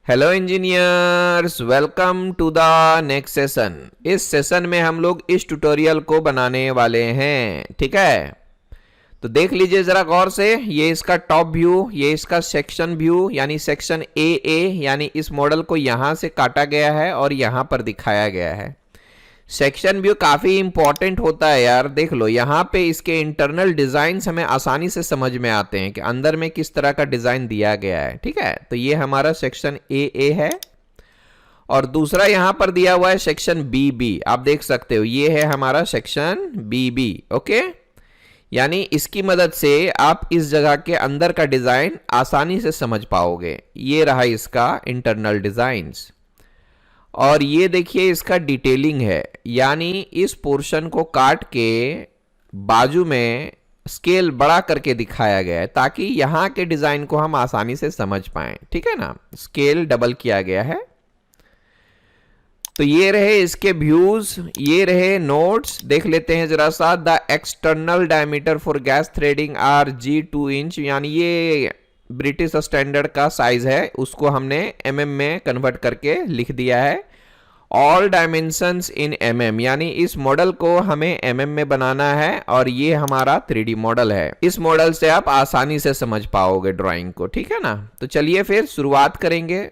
Hello engineers, welcome to the next session. इस session में हम लोग इस ट्यूटोरियल को बनाने वाले हैं, ठीक है। तो देख लीजिए जरा गौर से, ये इसका टॉप व्यू, ये इसका सेक्शन व्यू यानी सेक्शन ए यानी इस मॉडल को यहां से काटा गया है और यहां पर दिखाया गया है। सेक्शन व्यू काफी इंपॉर्टेंट होता है यार। देख लो यहाँ पे इसके इंटरनल डिजाइन हमें आसानी से समझ में आते हैं कि अंदर में किस तरह का डिजाइन दिया गया है, ठीक है। तो ये हमारा सेक्शन ए है और दूसरा यहाँ पर दिया हुआ है सेक्शन बी। आप देख सकते हो ये है हमारा सेक्शन बी, ओके। यानी इसकी मदद से आप इस जगह के अंदर का डिजाइन आसानी से समझ पाओगे। ये रहा इसका इंटरनल डिजाइन्स और ये देखिए इसका डिटेलिंग है, यानी इस पोर्शन को काट के बाजू में स्केल बड़ा करके दिखाया गया है ताकि यहाँ के डिजाइन को हम आसानी से समझ पाएं, ठीक है ना। स्केल डबल किया गया है। तो ये रहे इसके व्यूज, ये रहे नोट्स। देख लेते हैं जरा सा। The external diameter for gas threading are G2 inch, यानी ये ब्रिटिश स्टैंडर्ड का साइज है, उसको हमने mm में कन्वर्ट करके लिख दिया है। ऑल डायमेंशंस इन mm, यानी इस मॉडल को हमें mm में बनाना है और ये हमारा 3D मॉडल है। इस मॉडल से आप आसानी से समझ पाओगे ड्राइंग को, ठीक है ना। तो चलिए फिर शुरुआत करेंगे।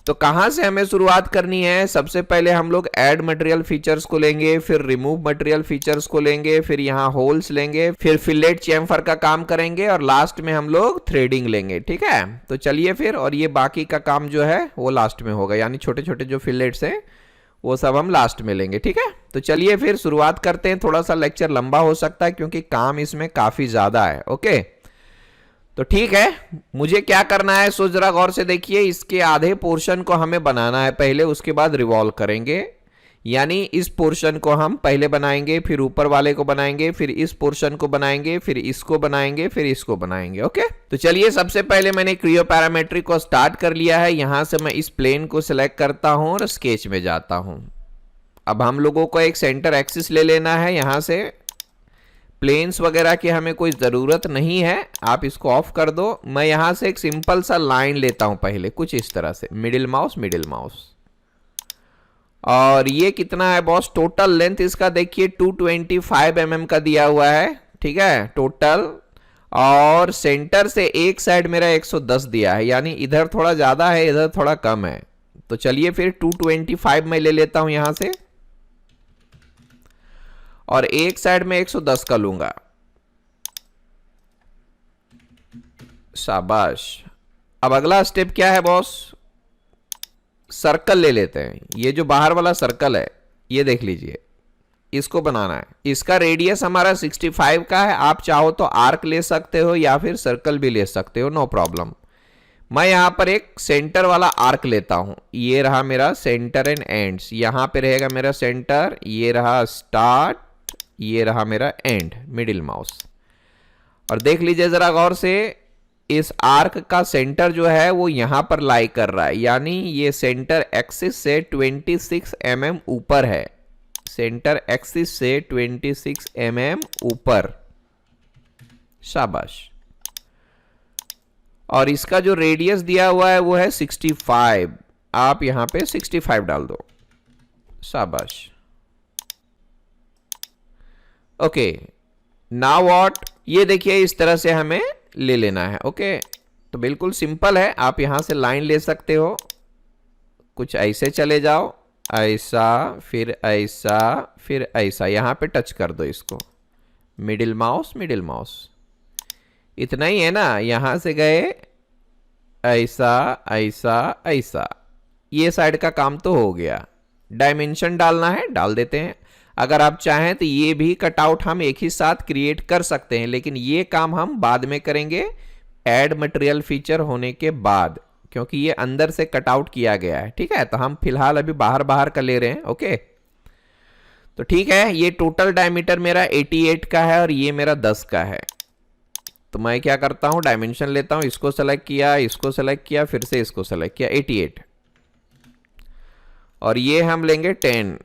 तो कहां से हमें शुरुआत करनी है? सबसे पहले हम लोग ऐड मटेरियल फीचर्स को लेंगे, फिर रिमूव मटेरियल फीचर्स को लेंगे, फिर यहाँ होल्स लेंगे, फिर फिलेट चैम्फर का काम करेंगे और लास्ट में हम लोग थ्रेडिंग लेंगे, ठीक है। तो चलिए फिर, और ये बाकी का काम जो है वो लास्ट में होगा, यानी छोटे छोटे जो फिलेट्स हैं वो सब हम लास्ट में लेंगे, ठीक है। तो चलिए फिर शुरुआत करते हैं। थोड़ा सा लेक्चर लंबा हो सकता है क्योंकि काम इसमें काफी ज्यादा है, ओके। तो ठीक है, मुझे क्या करना है सो जरा गौर से देखिए। इसके आधे पोर्शन को हमें बनाना है पहले, उसके बाद रिवॉल्व करेंगे। यानी इस पोर्शन को हम पहले बनाएंगे, फिर ऊपर वाले को बनाएंगे, फिर इस पोर्शन को बनाएंगे, फिर इसको बनाएंगे, फिर इसको बनाएंगे, ओके। तो चलिए, सबसे पहले मैंने क्रियो पैरामेट्रिक को स्टार्ट कर लिया है। यहां से मैं इस प्लेन को सिलेक्ट करता हूं और स्केच में जाता हूं। अब हम लोगों को एक सेंटर एक्सिस ले लेना है। यहां से प्लेन्स वगैरह की हमें कोई ज़रूरत नहीं है, आप इसको ऑफ कर दो। मैं यहां से एक सिंपल सा लाइन लेता हूं पहले, कुछ इस तरह से, मिडिल माउस। और ये कितना है बॉस? टोटल लेंथ इसका देखिए 225 mm का दिया हुआ है, ठीक है, टोटल। और सेंटर से एक साइड मेरा 110 दिया है, यानी इधर थोड़ा ज़्यादा है, इधर थोड़ा कम है। तो चलिए फिर 225 में ले लेता हूं यहां से, और एक साइड में 110 का लूंगा। शाबाश। अब अगला स्टेप क्या है बॉस? सर्कल ले लेते हैं। ये जो बाहर वाला सर्कल है, ये देख लीजिए, इसको बनाना है। इसका रेडियस हमारा 65 का है। आप चाहो तो आर्क ले सकते हो या फिर सर्कल भी ले सकते हो, नो प्रॉब्लम। मैं यहां पर एक सेंटर वाला आर्क लेता हूं। ये रहा मेरा सेंटर एंड एंड्स। यहां पे रहेगा मेरा सेंटर, ये रहा स्टार्ट, ये रहा मेरा एंड, मिडिल माउस। और देख लीजिए जरा गौर से, इस आर्क का सेंटर जो है वो यहां पर लाई कर रहा है, यानी ये सेंटर एक्सिस से 26 mm ऊपर है। सेंटर एक्सिस से 26 mm ऊपर। शाबाश। और इसका जो रेडियस दिया हुआ है वो है 65। आप यहां पे 65 डाल दो। शाबाश। Okay, now what? ये देखिए इस तरह से हमें ले लेना है, ओके। तो बिल्कुल सिंपल है, आप यहां से लाइन ले सकते हो, कुछ ऐसे चले जाओ, ऐसा, फिर ऐसा, फिर ऐसा, यहां पे टच कर दो इसको, मिडिल माउस। इतना ही है ना। यहां से गए ऐसा ऐसा ऐसा, ये साइड का काम तो हो गया। डायमेंशन डालना है, डाल देते हैं। अगर आप चाहें तो ये भी कटआउट हम एक ही साथ क्रिएट कर सकते हैं, लेकिन ये काम हम बाद में करेंगे, ऐड मटेरियल फीचर होने के बाद, क्योंकि ये अंदर से कटआउट किया गया है, ठीक है। तो हम फिलहाल अभी बाहर का ले रहे हैं, ओके। तो ठीक है, ये टोटल डायमीटर मेरा 88 का है और ये मेरा 10 का है। तो मैं क्या करता हूं, डायमेंशन लेता हूं, इसको सेलेक्ट किया, इसको सेलेक्ट किया, फिर से इसको सेलेक्ट किया, 88। और ये हम लेंगे 10।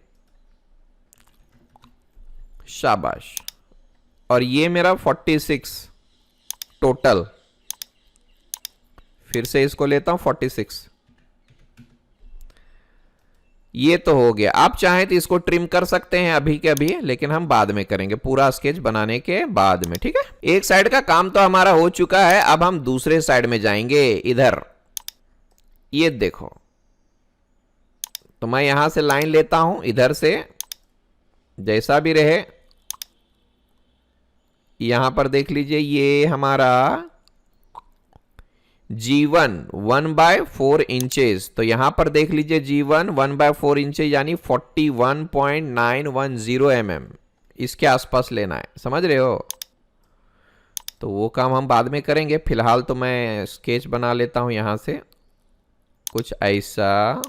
शाबाश। और ये मेरा 46 टोटल। फिर से इसको लेता हूं 46। ये तो हो गया। आप चाहें तो इसको ट्रिम कर सकते हैं अभी के अभी, लेकिन हम बाद में करेंगे, पूरा स्केच बनाने के बाद में, ठीक है। एक साइड का काम तो हमारा हो चुका है, अब हम दूसरे साइड में जाएंगे। इधर ये देखो, तो मैं यहां से लाइन लेता हूं, इधर से जैसा भी रहे। यहां पर देख लीजिए, ये हमारा G1 1/4 इंचेस, तो यहां पर देख लीजिए G1 1/4 इंचेस यानी 41.910 mm, इसके आसपास लेना है, समझ रहे हो। तो वो काम हम बाद में करेंगे, फिलहाल तो मैं स्केच बना लेता हूं यहां से कुछ ऐसा।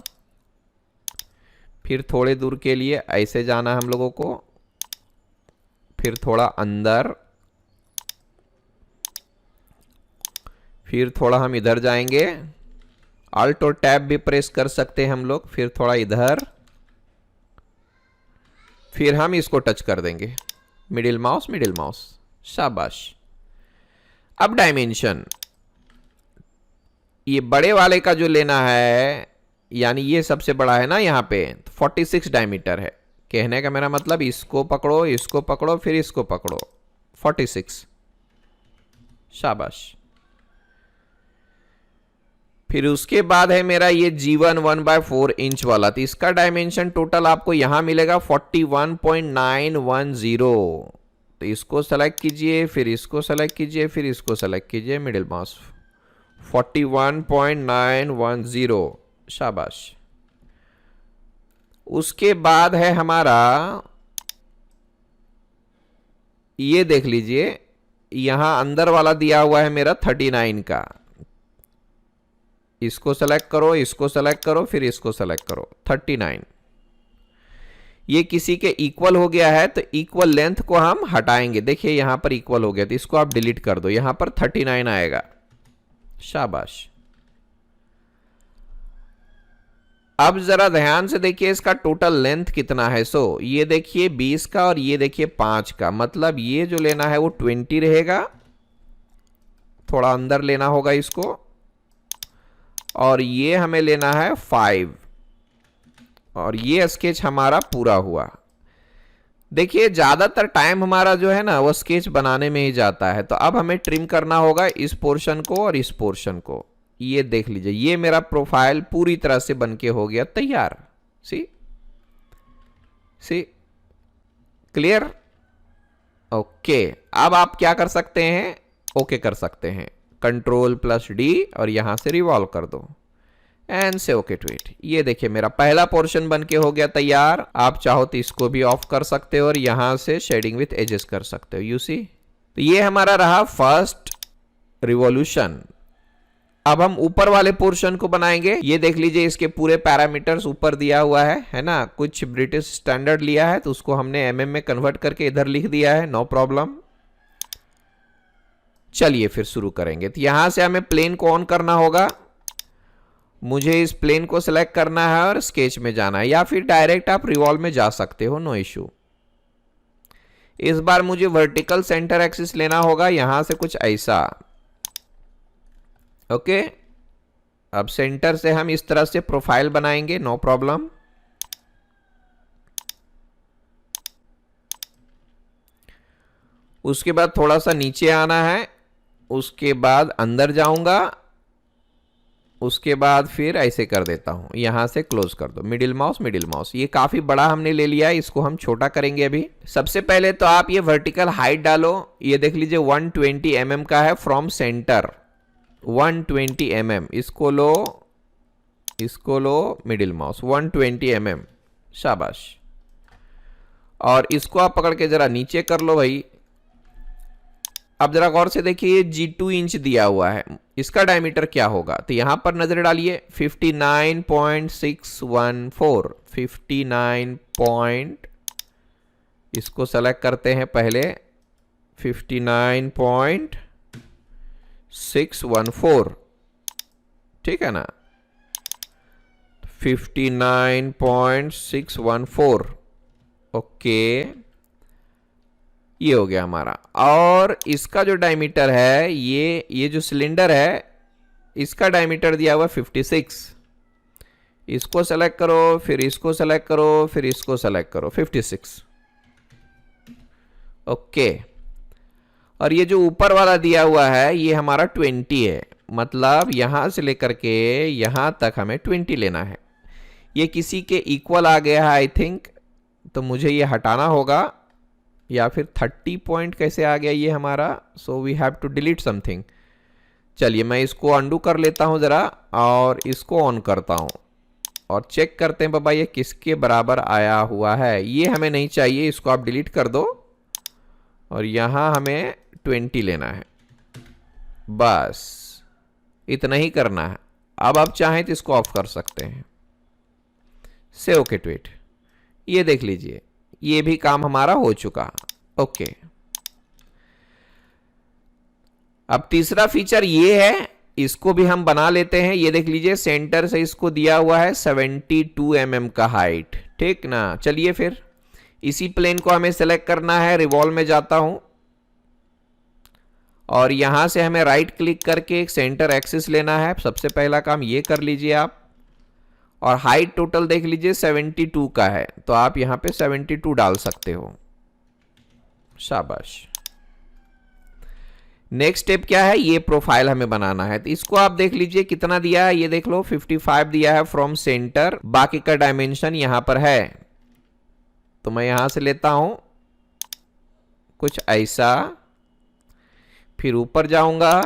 फिर थोड़े दूर के लिए ऐसे जाना है हम लोगों को, फिर थोड़ा अंदर, फिर थोड़ा हम इधर जाएंगे, अल्ट और टैब भी प्रेस कर सकते हैं हम लोग, फिर थोड़ा इधर, फिर हम इसको टच कर देंगे, मिडिल माउस, शाबाश। अब डायमेंशन, ये बड़े वाले का जो लेना है, यानी ये सबसे बड़ा है ना यहाँ पे, 46 डायमीटर है। कहने का मेरा मतलब, इसको पकड़ो, फिर इसको पकड़ो, 46, शाबाश। फिर उसके बाद है मेरा ये G1 1/4 इंच वाला, तो इसका डायमेंशन टोटल आपको यहां मिलेगा 41.910। तो इसको सेलेक्ट कीजिए, फिर इसको सेलेक्ट कीजिए, फिर इसको सेलेक्ट कीजिए, मिडिल माउस, 41.910, शाबाश। उसके बाद है हमारा, ये देख लीजिए, यहां अंदर वाला दिया हुआ है मेरा 39 का, इसको सेलेक्ट करो, इसको सेलेक्ट करो, फिर इसको सेलेक्ट करो, 39। ये किसी के इक्वल हो गया है, तो इक्वल लेंथ को हम हटाएंगे। देखिए यहां पर इक्वल हो गया, तो इसको आप डिलीट कर दो, यहां पर 39 आएगा, शाबाश। अब जरा ध्यान से देखिए इसका टोटल लेंथ कितना है। सो ये देखिए 20 का और ये देखिए 5 का, मतलब ये जो लेना है वो 20 रहेगा, थोड़ा अंदर लेना होगा इसको, और ये हमें लेना है 5, और ये स्केच हमारा पूरा हुआ। देखिए ज्यादातर टाइम हमारा जो है ना वो स्केच बनाने में ही जाता है, तो अब हमें ट्रिम करना होगा इस पोर्शन को और इस पोर्शन को। ये देख लीजिए, ये मेरा प्रोफाइल पूरी तरह से बनके हो गया तैयार। सी क्लियर, ओके। अब आप क्या कर सकते हैं, ओके कर सकते हैं, Ctrl+D और यहां से रिवॉल्व कर दो एंड से ओके टू इट। ये देखिए मेरा पहला पोर्शन बनके हो गया तैयार। आप चाहो तो इसको भी ऑफ कर सकते हो और यहां से शेडिंग विथ एजेस कर सकते हो, यू सी। तो ये हमारा रहा फर्स्ट रिवॉल्यूशन। अब हम ऊपर वाले पोर्शन को बनाएंगे। ये देख लीजिए इसके पूरे पैरामीटर्स ऊपर दिया हुआ है ना। कुछ ब्रिटिश स्टैंडर्ड लिया है तो उसको हमने एमएम में कन्वर्ट करके इधर लिख दिया है, नो प्रॉब्लम। चलिए फिर शुरू करेंगे। तो यहां से हमें प्लेन को ऑन करना होगा। मुझे इस प्लेन को सिलेक्ट करना है और स्केच में जाना है, या फिर डायरेक्ट आप रिवॉल्व में जा सकते हो, नो इश्यू। इस बार मुझे वर्टिकल सेंटर एक्सिस लेना होगा, यहां से कुछ ऐसा, ओके। अब सेंटर से हम इस तरह से प्रोफाइल बनाएंगे, नो प्रॉब्लम। उसके बाद थोड़ा सा नीचे आना है, उसके बाद अंदर जाऊंगा, उसके बाद फिर ऐसे कर देता हूं, यहां से क्लोज कर दो, मिडिल माउस। ये काफी बड़ा हमने ले लिया है, इसको हम छोटा करेंगे अभी। सबसे पहले तो आप ये वर्टिकल हाइट डालो। ये देख लीजिए 120 mm का है फ्रॉम सेंटर, 120 mm। इसको लो मिडिल माउस, 120 mm, शाबाश। और इसको आप पकड़ के जरा नीचे कर लो भाई। अब जरा गौर से देखिए, G2 इंच दिया हुआ है, इसका डायमीटर क्या होगा, तो यहां पर नजर डालिए, 59.614, 59 इसको सेलेक्ट करते हैं पहले, 59.614, ठीक है ना, 59.614, ओके। ये हो गया हमारा। और इसका जो डायमीटर है, ये जो सिलेंडर है, इसका डायमीटर दिया हुआ 56, इसको सेलेक्ट करो, फिर इसको सेलेक्ट करो, फिर इसको सेलेक्ट करो, 56। ओके। और ये जो ऊपर वाला दिया हुआ है ये हमारा 20 है, मतलब यहां से लेकर के यहां तक हमें 20 लेना है। ये किसी के इक्वल आ गया है आई थिंक, तो मुझे ये हटाना होगा, या फिर 30 पॉइंट कैसे आ गया ये हमारा, so we have to delete something. चलिए मैं इसको अंडू कर लेता हूं जरा और इसको ऑन करता हूं और चेक करते हैं बाबा ये किसके बराबर आया हुआ है। ये हमें नहीं चाहिए, इसको आप डिलीट कर दो और यहां हमें 20 लेना है, बस इतना ही करना है। अब आप चाहें तो इसको ऑफ कर सकते हैं। से ओके ट्वीट, ये देख लीजिए ये भी काम हमारा हो चुका। ओके, अब तीसरा फीचर ये है, इसको भी हम बना लेते हैं। ये देख लीजिए सेंटर से इसको दिया हुआ है 72 mm का हाइट, ठीक ना। चलिए फिर इसी प्लेन को हमें सेलेक्ट करना है, रिवॉल्व में जाता हूं और यहां से हमें राइट क्लिक करके एक सेंटर एक्सिस लेना है। सबसे पहला काम ये कर लीजिए आप, और हाइट टोटल देख लीजिए 72 का है, तो आप यहां पे 72 डाल सकते हो। शाबाश। नेक्स्ट स्टेप क्या है, ये प्रोफाइल हमें बनाना है, तो इसको आप देख लीजिए कितना दिया है, ये देख लो 55 दिया है फ्रॉम सेंटर। बाकी का डायमेंशन यहां पर है, तो मैं यहां से लेता हूं कुछ ऐसा, फिर ऊपर जाऊंगा,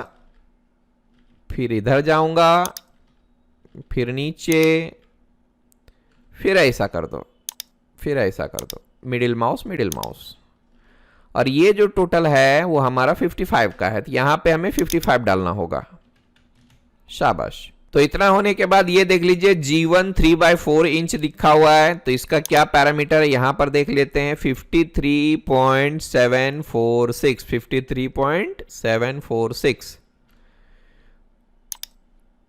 फिर इधर जाऊंगा, फिर नीचे, फिर ऐसा कर दो, फिर ऐसा कर दो, मिडिल माउस, मिडिल माउस। और ये जो टोटल है वो हमारा 55 का है, तो यहां पे हमें 55 डालना होगा। शाबाश। तो इतना होने के बाद ये देख लीजिए G1 3/4 इंच लिखा हुआ है, तो इसका क्या पैरामीटर है यहां पर देख लेते हैं, 53.746, 53.746।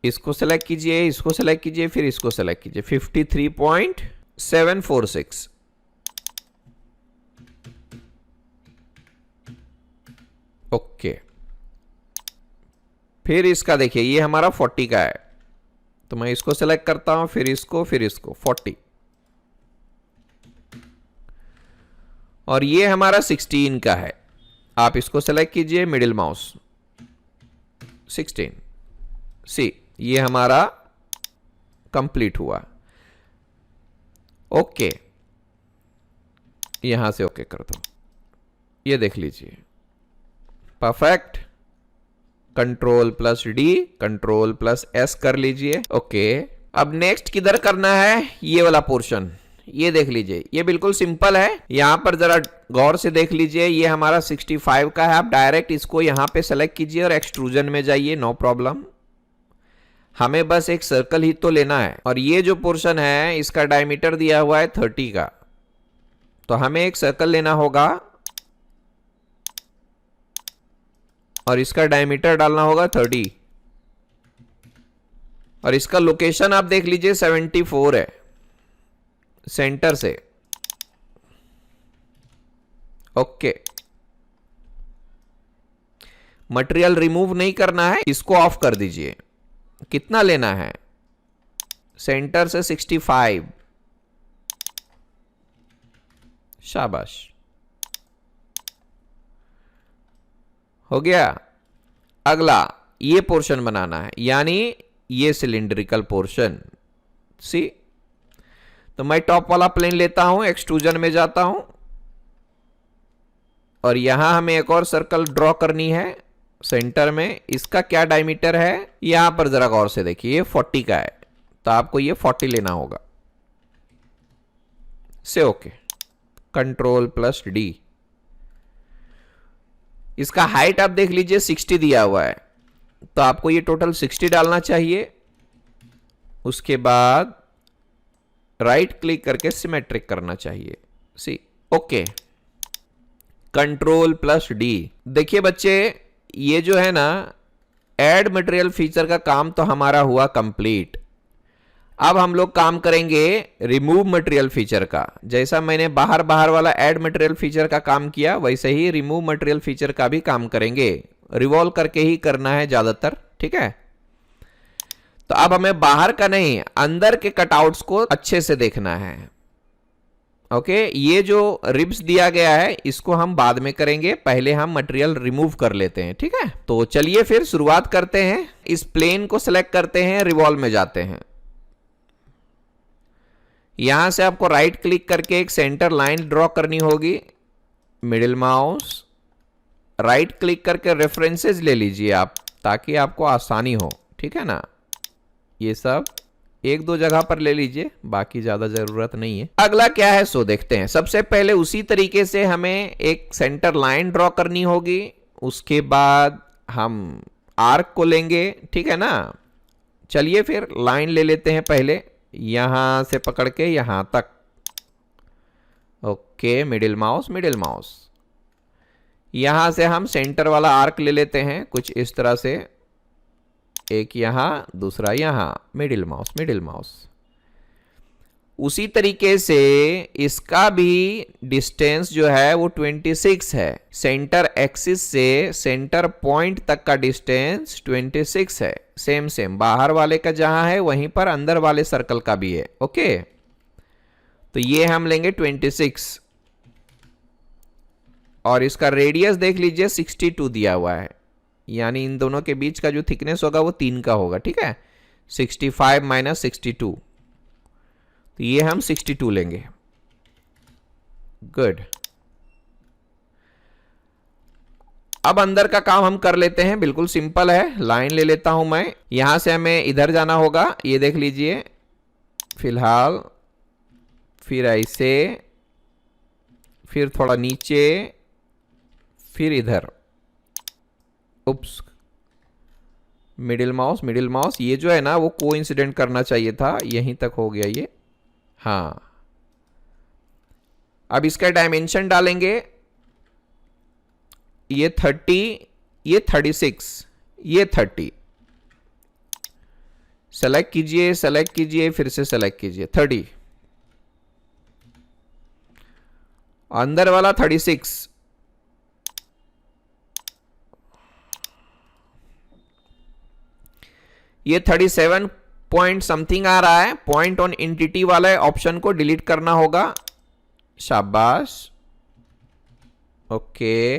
इसको सेलेक्ट कीजिए, इसको सेलेक्ट कीजिए, फिर इसको सेलेक्ट कीजिए, 53.746। ओके, फिर इसका देखिए ये हमारा 40 का है, तो मैं इसको सेलेक्ट करता हूं, फिर इसको, फिर इसको, 40। और ये हमारा 16 का है, आप इसको सेलेक्ट कीजिए, मिडिल माउस, 16। सी, ये हमारा कंप्लीट हुआ। ओके, यहां से ओके कर दो, ये देख लीजिए perfect. Control plus D, control plus S कर लीजिए। ओके, अब नेक्स्ट किधर करना है, ये वाला पोर्शन, ये देख लीजिए ये बिल्कुल सिंपल है। यहां पर जरा गौर से देख लीजिए, ये हमारा 65 का है। आप डायरेक्ट इसको यहां पे सेलेक्ट कीजिए और एक्सट्रूजन में जाइए, नो प्रॉब्लम। हमें बस एक सर्कल ही तो लेना है, और ये जो पोर्शन है इसका डायमीटर दिया हुआ है 30 का, तो हमें एक सर्कल लेना होगा और इसका डायमीटर डालना होगा 30, और इसका लोकेशन आप देख लीजिए 74 है सेंटर से। ओके, मटेरियल रिमूव नहीं करना है, इसको ऑफ कर दीजिए। कितना लेना है, सेंटर से 65। शाबाश, हो गया। अगला ये पोर्शन बनाना है, यानी ये सिलिंड्रिकल पोर्शन। सी, तो मैं टॉप वाला प्लेन लेता हूं, एक्सट्रूजन में जाता हूं और यहां हमें एक और सर्कल ड्रॉ करनी है सेंटर में। इसका क्या डायमीटर है, यहां पर जरा गौर से देखिए 40 का है, तो आपको ये 40 लेना होगा। से ओके, कंट्रोल प्लस डी। इसका हाइट आप देख लीजिए 60 दिया हुआ है, तो आपको ये टोटल 60 डालना चाहिए। उसके बाद राइट क्लिक करके सिमेट्रिक करना चाहिए। सी, ओके, कंट्रोल प्लस डी। देखिए बच्चे, ये जो है ना ऐड मटेरियल फीचर का काम तो हमारा हुआ कंप्लीट। अब हम लोग काम करेंगे रिमूव मटेरियल फीचर का। जैसा मैंने बाहर बाहर वाला ऐड मटेरियल फीचर का काम किया, वैसे ही रिमूव मटेरियल फीचर का भी काम करेंगे। रिवॉल्व करके ही करना है ज्यादातर, ठीक है। तो अब हमें बाहर का नहीं, अंदर के कटआउट्स को अच्छे से देखना है। ओके, ये जो रिब्स दिया गया है इसको हम बाद में करेंगे, पहले हम मटेरियल रिमूव कर लेते हैं। ठीक है, तो चलिए फिर शुरुआत करते हैं। इस प्लेन को सिलेक्ट करते हैं, रिवॉल्व में जाते हैं। यहां से आपको राइट क्लिक करके एक सेंटर लाइन ड्रॉ करनी होगी, मिडिल माउस, राइट क्लिक करके रेफरेंसेस ले लीजिए आप, ताकि आपको आसानी हो। ठीक है ना, ये सब एक दो जगह पर ले लीजिए, बाकी ज्यादा जरूरत नहीं है। अगला क्या है सो देखते हैं। सबसे पहले उसी तरीके से हमें एक सेंटर लाइन ड्रॉ करनी होगी, उसके बाद हम आर्क को लेंगे। ठीक है ना, चलिए फिर लाइन ले लेते हैं पहले, यहां से पकड़ के यहां तक। Okay, middle mouse, middle mouse, यहां से हम सेंटर वाला आर्क ले लेते हैं कुछ इस तरह से, एक यहां दूसरा यहां, मिडिल माउस, मिडिल माउस। उसी तरीके से इसका भी डिस्टेंस जो है वो 26 है। सेंटर एक्सिस से सेंटर पॉइंट तक का डिस्टेंस 26 है। सेम सेम बाहर वाले का जहां है वहीं पर अंदर वाले सर्कल का भी है। ओके, तो ये हम लेंगे 26, और इसका रेडियस देख लीजिए 62 दिया हुआ है, यानी इन दोनों के बीच का जो थिकनेस होगा वो 3 का होगा। ठीक है, 65 माइनस 62, तो ये हम 62 लेंगे। गुड, अब अंदर का काम हम कर लेते हैं, बिल्कुल सिंपल है। लाइन ले लेता हूं मैं, यहां से हमें इधर जाना होगा, ये देख लीजिए फिलहाल, फिर ऐसे, फिर थोड़ा नीचे, फिर इधर। उप्स, मिडिल माउस, मिडिल माउस, ये जो है ना वो कोइंसिडेंट करना चाहिए था, यहीं तक हो गया ये। हाँ, अब इसका डायमेंशन डालेंगे, ये 30, ये 36, ये 30। सेलेक्ट कीजिए, सेलेक्ट कीजिए, फिर से सेलेक्ट कीजिए, 30, अंदर वाला 36, ये 37 पॉइंट समथिंग आ रहा है। पॉइंट ऑन एंटिटी वाला ऑप्शन को डिलीट करना होगा। शाबाश, ओके।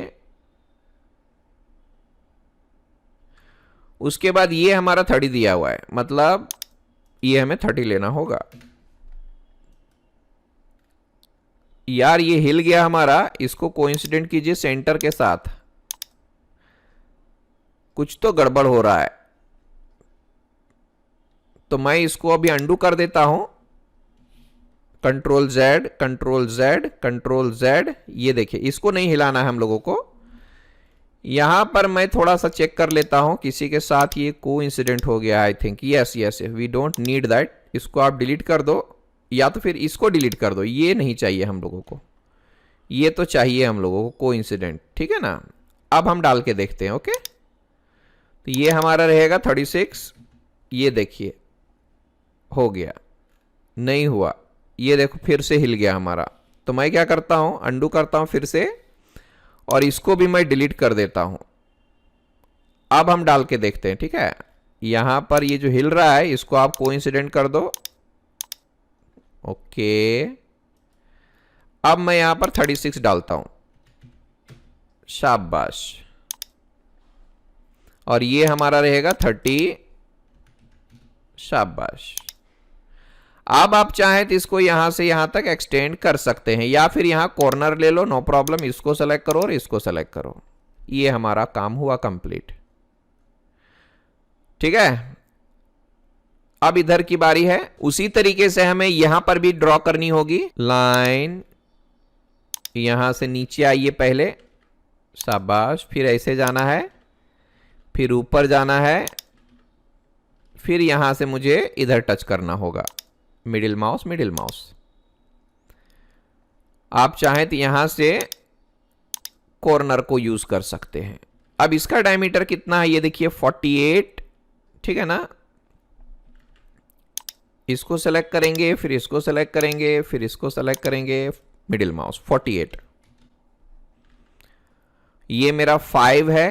उसके बाद ये हमारा 30 दिया हुआ है, मतलब ये हमें 30 लेना होगा। यार ये हिल गया हमारा, इसको कोइंसिडेंट कीजिए सेंटर के साथ, कुछ तो गड़बड़ हो रहा है। तो मैं इसको अभी अंडू कर देता हूं, control Z, control Z, control Z. ये देखिए, इसको नहीं हिलाना है हम लोगों को। यहां पर मैं थोड़ा सा चेक कर लेता हूं, किसी के साथ ये कोइंसिडेंट हो गया I think. Yes yes, we don't need that. इसको आप डिलीट कर दो, या तो फिर इसको डिलीट कर दो, ये नहीं चाहिए हम लोगों को, ये तो चाहिए हम लोगों को कोइंसिडेंट। ठीक है ना, अब हम डाल के देखते हैं। ओके, तो ये हमारा रहेगा 36। ये देखिए हो गया, नहीं हुआ, ये देखो फिर से हिल गया हमारा। तो मैं क्या करता हूं, अंडू करता हूं फिर से, और इसको भी मैं डिलीट कर देता हूं। अब हम डाल के देखते हैं। ठीक है, यहां पर ये जो हिल रहा है इसको आप कोइंसिडेंट कर दो। ओके, अब मैं यहां पर 36 डालता हूं। शाबाश, और ये हमारा रहेगा 30। शाबाश। अब आप चाहें तो इसको यहां से यहां तक एक्सटेंड कर सकते हैं, या फिर यहां कॉर्नर ले लो, नो प्रॉब्लम। इसको सेलेक्ट करो और इसको सेलेक्ट करो, ये हमारा काम हुआ कंप्लीट। ठीक है, अब इधर की बारी है। उसी तरीके से हमें यहां पर भी ड्रॉ करनी होगी लाइन। यहां से नीचे आइए पहले, शाबाश, फिर ऐसे जाना है, फिर ऊपर जाना है, फिर यहां से मुझे इधर टच करना होगा, मिडिल माउस, मिडिल माउस। आप चाहें तो यहां से कॉर्नर को यूज कर सकते हैं। अब इसका डायमीटर कितना है ये देखिए, 48। ठीक है ना, इसको सेलेक्ट करेंगे, फिर इसको सेलेक्ट करेंगे, फिर इसको सेलेक्ट करेंगे, मिडिल माउस, 48। ये मेरा 5 है।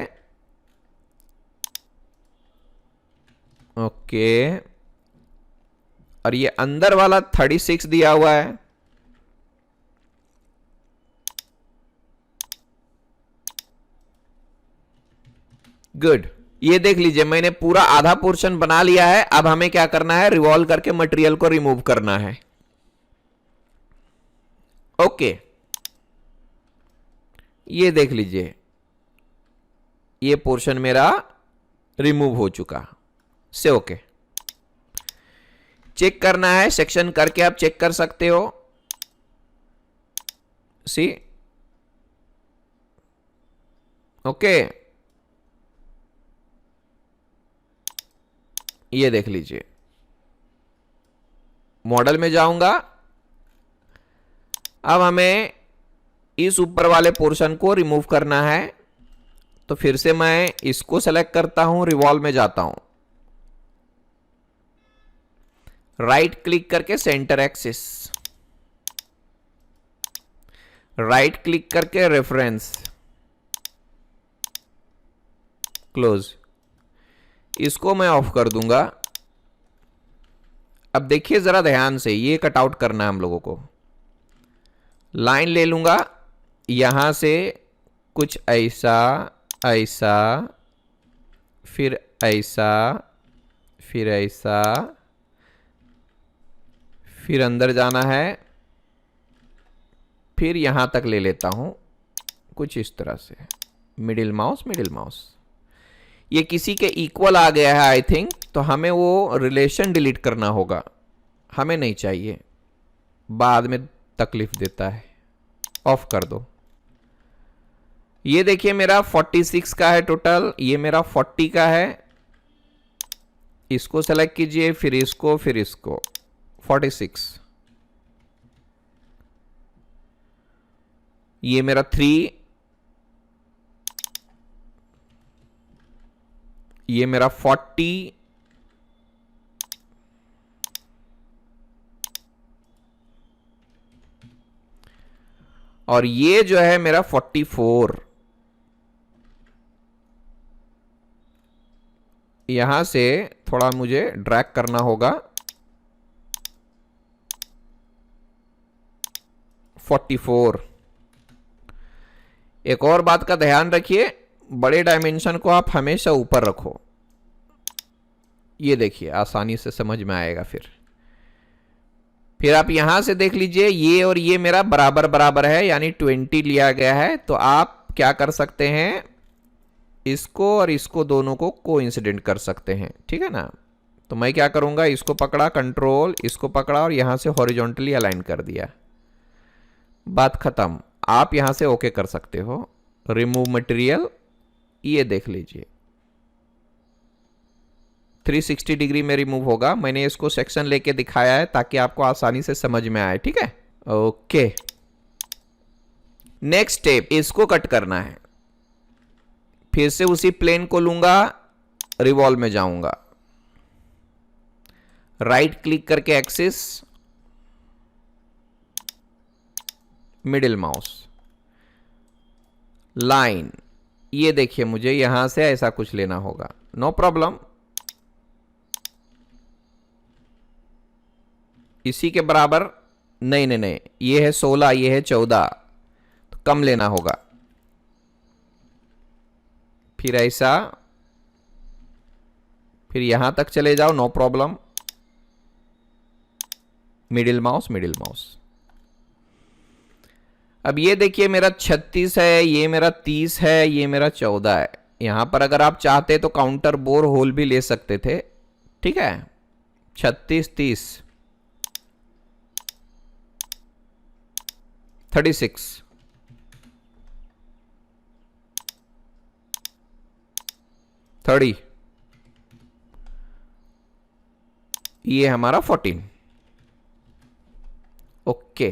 ओके, और ये अंदर वाला 36 दिया हुआ है। गुड, ये देख लीजिए मैंने पूरा आधा पोर्शन बना लिया है। अब हमें क्या करना है, रिवॉल्व करके मटेरियल को रिमूव करना है। ओके, ये देख लीजिए ये पोर्शन मेरा रिमूव हो चुका से। ओके, चेक करना है, सेक्शन करके आप चेक कर सकते हो। सी ओके, ये देख लीजिए। मॉडल में जाऊंगा, अब हमें इस ऊपर वाले पोर्शन को रिमूव करना है। तो फिर से मैं इसको सेलेक्ट करता हूं, रिवॉल्व में जाता हूं, राइट क्लिक करके सेंटर एक्सिस, राइट क्लिक करके रेफरेंस, क्लोज, इसको मैं ऑफ कर दूंगा। अब देखिए जरा ध्यान से, ये कट आउट करना है हम लोगों को। लाइन ले लूंगा यहां से, कुछ ऐसा ऐसा, फिर ऐसा, फिर ऐसा, फिर अंदर जाना है, फिर यहां तक ले लेता हूं कुछ इस तरह से। मिडिल माउस, मिडिल माउस, ये किसी के इक्वल आ गया है आई थिंक, तो हमें वो रिलेशन डिलीट करना होगा, हमें नहीं चाहिए, बाद में तकलीफ देता है। ऑफ कर दो। ये देखिए मेरा 46 का है टोटल, ये मेरा 40 का है। इसको सेलेक्ट कीजिए, फिर इसको, फिर इसको, 46। ये मेरा 3, ये मेरा 40, और ये जो है मेरा 44। यहां से थोड़ा मुझे ड्रैग करना होगा, 44। एक और बात का ध्यान रखिए, बड़े डायमेंशन को आप हमेशा ऊपर रखो। ये देखिए आसानी से समझ में आएगा। फिर आप यहां से देख लीजिए, ये और ये मेरा बराबर बराबर है, यानी 20 लिया गया है। तो आप क्या कर सकते हैं, इसको और इसको दोनों को कोइंसिडेंट कर सकते हैं, ठीक है ना। तो मैं क्या करूंगा, इसको पकड़ा कंट्रोल, इसको पकड़ा और यहां से हॉरिजॉन्टली अलाइन कर दिया, बात खत्म। आप यहां से ओके कर सकते हो। रिमूव मटेरियल, ये देख लीजिए 360 डिग्री में रिमूव होगा। मैंने इसको सेक्शन लेके दिखाया है ताकि आपको आसानी से समझ में आए, ठीक है। ओके, नेक्स्ट स्टेप, इसको कट करना है। फिर से उसी प्लेन को लूंगा, रिवॉल्व में जाऊंगा, राइट क्लिक करके एक्सिस, मिडिल माउस, लाइन। ये देखिए मुझे यहां से ऐसा कुछ लेना होगा, नो प्रॉब्लम। इसी के बराबर, नहीं नहीं नहीं, ये है 16, ये है 14, तो कम लेना होगा। फिर ऐसा, फिर यहां तक चले जाओ, no problem. Middle mouse, middle mouse. अब ये देखिए मेरा 36 है, ये मेरा 30 है, ये मेरा 14 है। यहां पर अगर आप चाहते तो काउंटर बोर होल भी ले सकते थे, ठीक है। 36, 30, 36, 30, ये हमारा 14। ओके,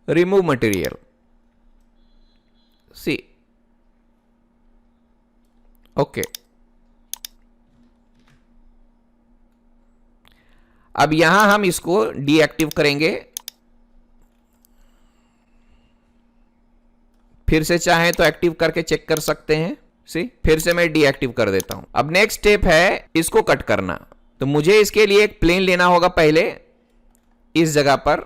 रिमूव मटेरियल, सी ओके। अब यहां हम इसको डीएक्टिव करेंगे। फिर से चाहें तो एक्टिव करके चेक कर सकते हैं। सी फिर से मैं डीएक्टिव कर देता हूं। अब नेक्स्ट स्टेप है इसको कट करना। तो मुझे इसके लिए एक प्लेन लेना होगा पहले इस जगह पर।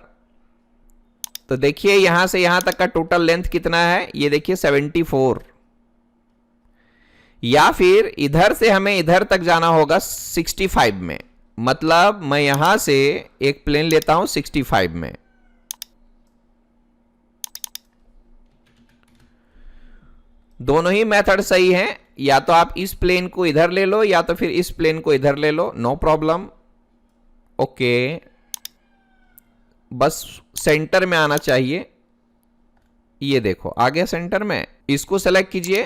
तो देखिए यहां से यहां तक का टोटल लेंथ कितना है, ये देखिए 74। या फिर इधर से हमें इधर तक जाना होगा 65 में। मतलब मैं यहां से एक प्लेन लेता हूं 65 में। दोनों ही मेथड सही हैं, या तो आप इस प्लेन को इधर ले लो या तो फिर इस प्लेन को इधर ले लो, नो प्रॉब्लम। ओके, बस सेंटर में आना चाहिए। ये देखो आ गया सेंटर में। इसको सेलेक्ट कीजिए,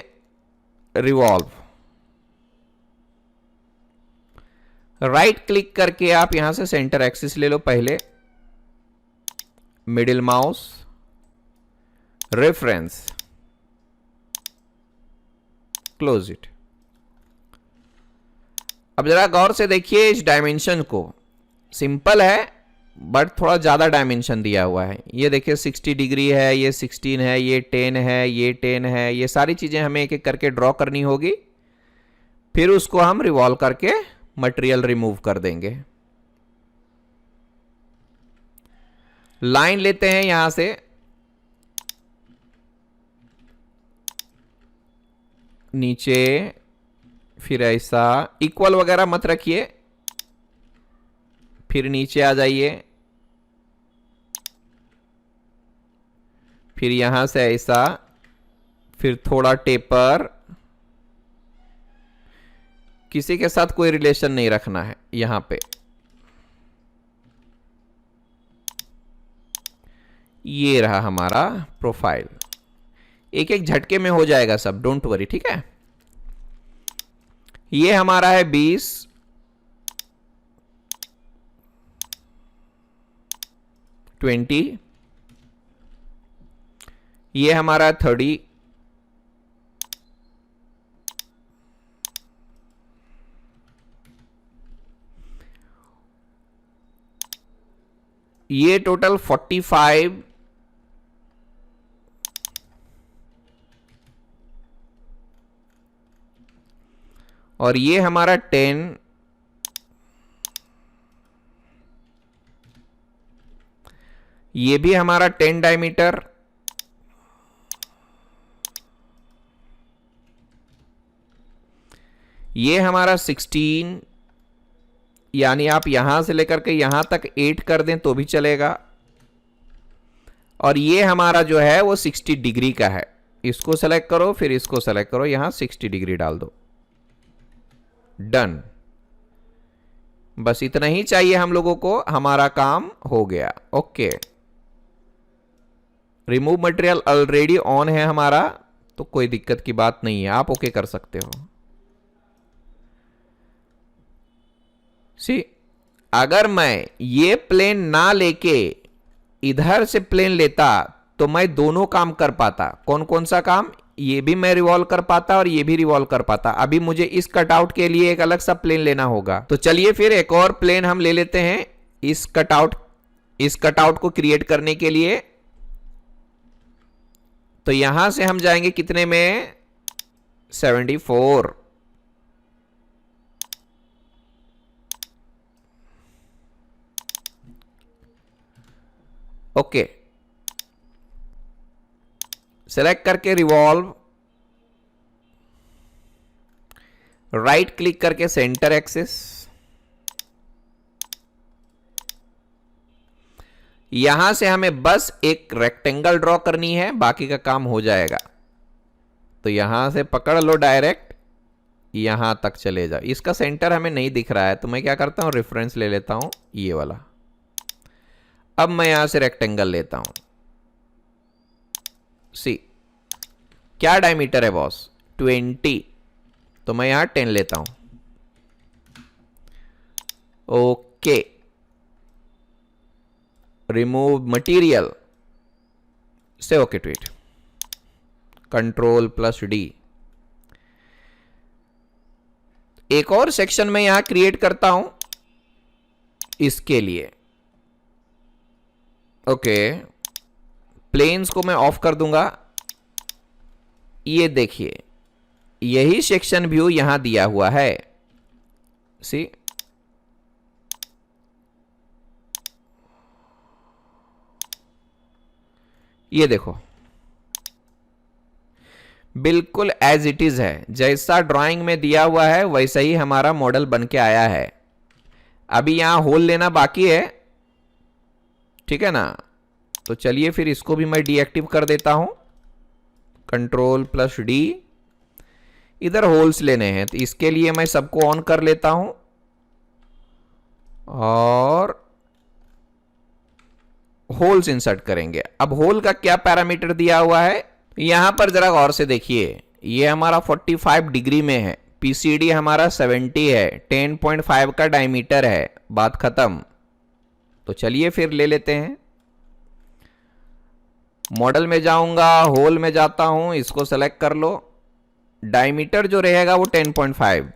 रिवॉल्व। राइट क्लिक करके आप यहां से सेंटर एक्सिस ले लो पहले, middle mouse, reference, close it. अब जरा गौर से देखिए इस डायमेंशन को। सिंपल है बट थोड़ा ज्यादा डायमेंशन दिया हुआ है। ये देखिए 60 डिग्री है, ये 16 है, ये 10 है, ये 10 है। ये सारी चीजें हमें एक एक करके ड्रॉ करनी होगी, फिर उसको हम रिवॉल्व करके मटेरियल रिमूव कर देंगे। लाइन लेते हैं यहां से, नीचे, फिर ऐसा। इक्वल वगैरह मत रखिए, फिर नीचे आ जाइए, फिर यहां से ऐसा, फिर थोड़ा टेपर। किसी के साथ कोई रिलेशन नहीं रखना है यहां पे। ये रहा हमारा प्रोफाइल। एक एक झटके में हो जाएगा सब, डोंट वरी, ठीक है। ये हमारा है 20, ये हमारा 30, ये टोटल 45, और ये हमारा 10, ये भी हमारा 10 डायमीटर, ये हमारा 16, यानी आप यहां से लेकर के यहां तक 8 कर दें तो भी चलेगा। और ये हमारा जो है वो 60 डिग्री का है। इसको सेलेक्ट करो, फिर इसको सेलेक्ट करो, यहां 60 डिग्री डाल दो, डन। बस इतना ही चाहिए हम लोगों को, हमारा काम हो गया। Okay, remove material already on है हमारा, तो कोई दिक्कत की बात नहीं है, आप ओके कर सकते हो। सी, अगर मैं ये प्लेन ना लेके इधर से प्लेन लेता तो मैं दोनों काम कर पाता। कौन कौन सा काम? ये भी मैं रिवॉल्व कर पाता और ये भी रिवॉल्व कर पाता। अभी मुझे इस कटआउट के लिए एक अलग सा प्लेन लेना होगा। तो चलिए फिर एक और प्लेन हम ले लेते हैं इस कटआउट को क्रिएट करने के लिए। तो यहां से हम जाएंगे कितने में? 74। ओके, सेलेक्ट करके रिवॉल्व, राइट क्लिक करके सेंटर एक्सिस, यहां से हमें बस एक रेक्टेंगल ड्रॉ करनी है, बाकी का काम हो जाएगा। तो यहां से पकड़ लो, डायरेक्ट यहां तक चले जाओ। इसका सेंटर हमें नहीं दिख रहा है तो मैं क्या करता हूं, रेफरेंस ले लेता हूं ये वाला। अब मैं यहां से रेक्टेंगल लेता हूं। सी, क्या डायमीटर है बॉस? 20, तो मैं यहां 10 लेता हूं। ओके, रिमूव मटीरियल से ओके टू इट, Ctrl+D। एक और सेक्शन में यहां क्रिएट करता हूं इसके लिए। ओके, प्लेन्स को मैं ऑफ कर दूंगा। ये देखिए यही सेक्शन व्यू यहां दिया हुआ है। सी, ये देखो बिल्कुल एज इट इज है, जैसा ड्राइंग में दिया हुआ है वैसा ही हमारा मॉडल बन के आया है। अभी यहां होल लेना बाकी है, ठीक है ना। तो चलिए फिर इसको भी मैं डीएक्टिव कर देता हूं, Ctrl+D। इधर होल्स लेने हैं तो इसके लिए मैं सबको ऑन कर लेता हूं और होल्स इंसर्ट करेंगे। अब होल का क्या पैरामीटर दिया हुआ है यहां पर जरा गौर से देखिए। ये हमारा 45 डिग्री में है, पीसीडी हमारा 70 है, 10.5 का डायमीटर है, बात खत्म। तो चलिए फिर ले लेते हैं। मॉडल में जाऊंगा, होल में जाता हूं, इसको सेलेक्ट कर लो। डायमीटर जो रहेगा वो 10.5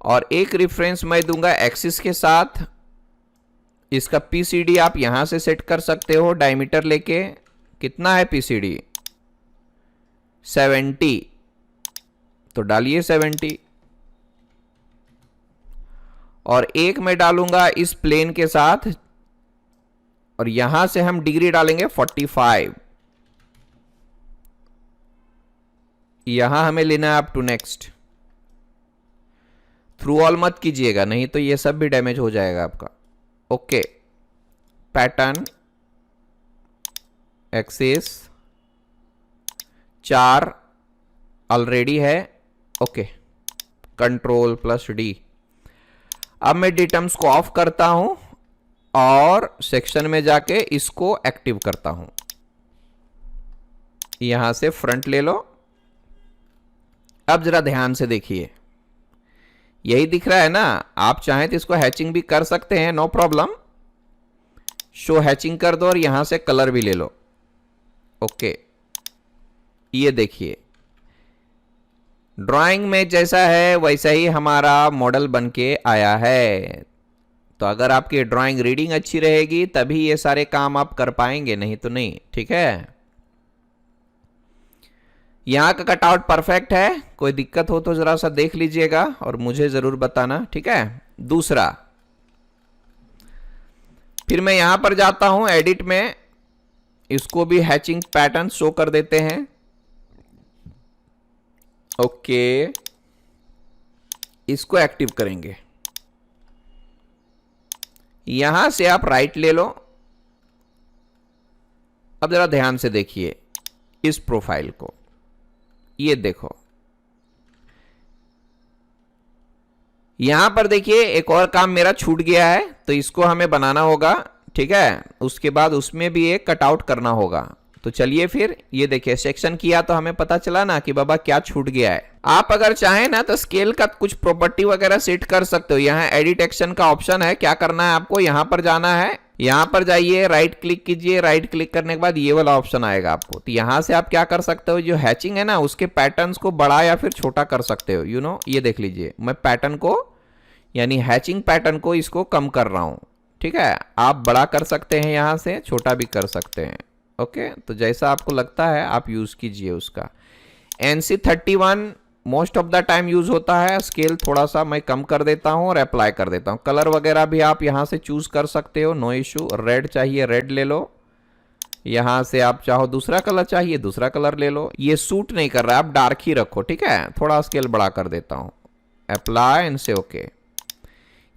और एक रेफरेंस मैं दूंगा एक्सिस के साथ। इसका पीसीडी आप यहां से सेट कर सकते हो डायमीटर लेके। कितना है पीसीडी? 70, तो डालिए 70। और एक मैं डालूंगा इस प्लेन के साथ और यहां से हम डिग्री डालेंगे 45। यहां हमें लेना है up to next. Through all मत कीजिएगा, नहीं तो ये सब भी डैमेज हो जाएगा आपका। ओके, पैटर्न, एक्सेस 4 ऑलरेडी है। Okay, Ctrl+D। अब मैं डिटम्स को ऑफ करता हूं और सेक्शन में जाके इसको एक्टिव करता हूं। यहां से फ्रंट ले लो। अब जरा ध्यान से देखिए, यही दिख रहा है ना। आप चाहें तो इसको हैचिंग भी कर सकते हैं, नो प्रॉब्लम। शो हैचिंग कर दो और यहां से कलर भी ले लो। ओके, ये देखिए ड्राइंग में जैसा है वैसा ही हमारा मॉडल बन के आया है। तो अगर आपकी ड्राइंग रीडिंग अच्छी रहेगी तभी ये सारे काम आप कर पाएंगे, नहीं तो नहीं। ठीक है, यहां का कटआउट परफेक्ट है। कोई दिक्कत हो तो जरा सा देख लीजिएगा और मुझे जरूर बताना, ठीक है। दूसरा, फिर मैं यहां पर जाता हूं एडिट में, इसको भी हैचिंग पैटर्न शो कर देते हैं। ओके, इसको एक्टिव करेंगे। यहां से आप राइट ले लो। अब जरा ध्यान से देखिए इस प्रोफाइल को, ये देखो। यहां पर देखिए एक और काम मेरा छूट गया है, तो इसको हमें बनाना होगा, ठीक है। उसके बाद उसमें भी एक कटआउट करना होगा। तो चलिए फिर, ये देखिए सेक्शन किया तो हमें पता चला ना कि बाबा क्या छूट गया है। आप अगर चाहें ना तो स्केल का कुछ प्रॉपर्टी वगैरह सेट कर सकते हो। यहाँ एडिट एक्शन का ऑप्शन है। क्या करना है आपको, यहां पर जाना है, यहां पर जाइए, राइट क्लिक कीजिए। राइट क्लिक करने के बाद ये वाला ऑप्शन आएगा आपको। तो यहां से आप क्या कर सकते हो, जो हैचिंग है ना उसके पैटर्न्स को बड़ा या फिर छोटा कर सकते हो। यू नो, ये देख लीजिए मैं पैटर्न को, यानी हैचिंग पैटर्न को, इसको कम कर रहा हूं। ठीक है, आप बड़ा कर सकते हैं, यहां से छोटा भी कर सकते हैं। ओके, तो जैसा आपको लगता है आप यूज कीजिए उसका। NC31 most of the time use होता है। स्केल थोड़ा सा मैं कम कर देता हूं और अप्लाई कर देता हूं। कलर वगैरह भी आप यहां से चूज कर सकते हो, नो इशू। रेड चाहिए रेड ले लो, यहां से आप चाहो दूसरा कलर चाहिए दूसरा कलर ले लो। ये सूट नहीं कर रहा है, आप डार्क ही रखो, ठीक है। थोड़ा स्केल बड़ा कर देता हूं, अप्लाई एंड से ओके।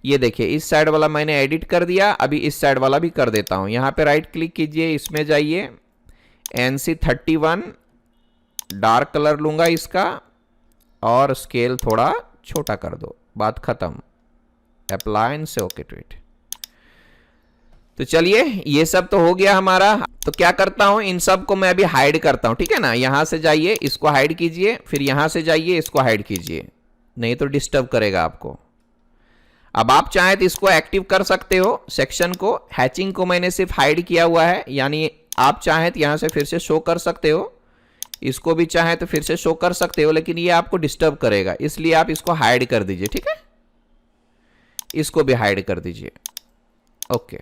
ये देखिए इस साइड वाला मैंने एडिट कर दिया, अभी इस साइड वाला भी कर देता हूं। यहां पे राइट क्लिक कीजिए, इसमें जाइए, NC31 डार्क कलर लूंगा इसका और स्केल थोड़ा छोटा कर दो, बात खत्म। अप्लाई से ओके टू इट। तो चलिए ये सब तो हो गया हमारा। तो क्या करता हूं, इन सब को मैं अभी हाइड करता हूं, ठीक है ना। यहां से जाइए, इसको हाइड कीजिए, फिर यहां से जाइए, इसको हाइड कीजिए, नहीं तो डिस्टर्ब करेगा आपको। अब आप चाहें तो इसको एक्टिव कर सकते हो, सेक्शन को। हैचिंग को मैंने सिर्फ हाइड किया हुआ है, यानी आप चाहें तो यहां से फिर से शो कर सकते हो, इसको भी चाहें तो फिर से शो कर सकते हो, लेकिन ये आपको डिस्टर्ब करेगा, इसलिए आप इसको हाइड कर दीजिए, ठीक है। इसको भी हाइड कर दीजिए, ओके।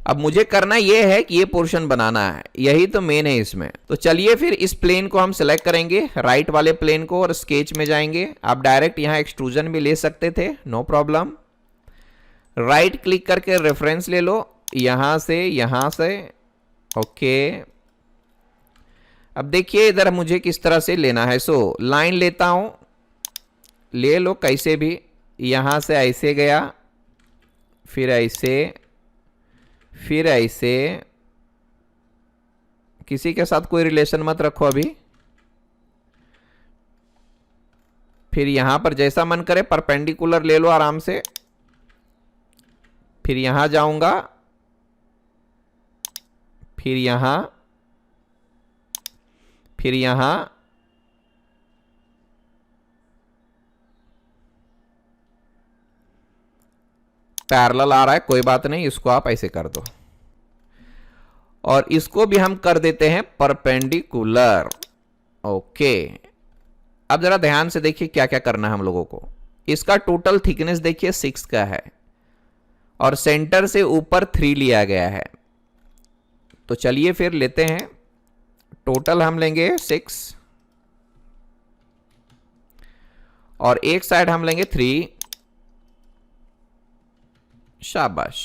अब मुझे करना ये है कि ये पोर्शन बनाना है, यही तो मेन है इसमें। तो चलिए फिर इस प्लेन को हम सिलेक्ट करेंगे, राइट वाले प्लेन को, और स्केच में जाएंगे। आप डायरेक्ट यहाँ एक्सट्रूजन भी ले सकते थे, नो प्रॉब्लम। राइट क्लिक करके रेफरेंस ले लो, यहां से ओके। अब देखिए इधर मुझे किस तरह से लेना है। सो लाइन लेता हूं, ले लो कैसे भी, यहां से ऐसे गया, फिर ऐसे, फिर ऐसे। किसी के साथ कोई रिलेशन मत रखो अभी। फिर यहां पर जैसा मन करे परपेंडिकुलर ले लो आराम से। फिर यहां जाऊंगा, फिर यहां, फिर यहां, पैरेलल आ रहा है, कोई बात नहीं, इसको आप ऐसे कर दो। और इसको भी हम कर देते हैं परपेंडिकुलर, ओके। अब जरा ध्यान से देखिए क्या क्या करना है हम लोगों को। इसका टोटल थिकनेस देखिए 6 का है, और सेंटर से ऊपर 3 लिया गया है। तो चलिए फिर लेते हैं, टोटल हम लेंगे 6, और एक साइड हम लेंगे 3। शाबाश।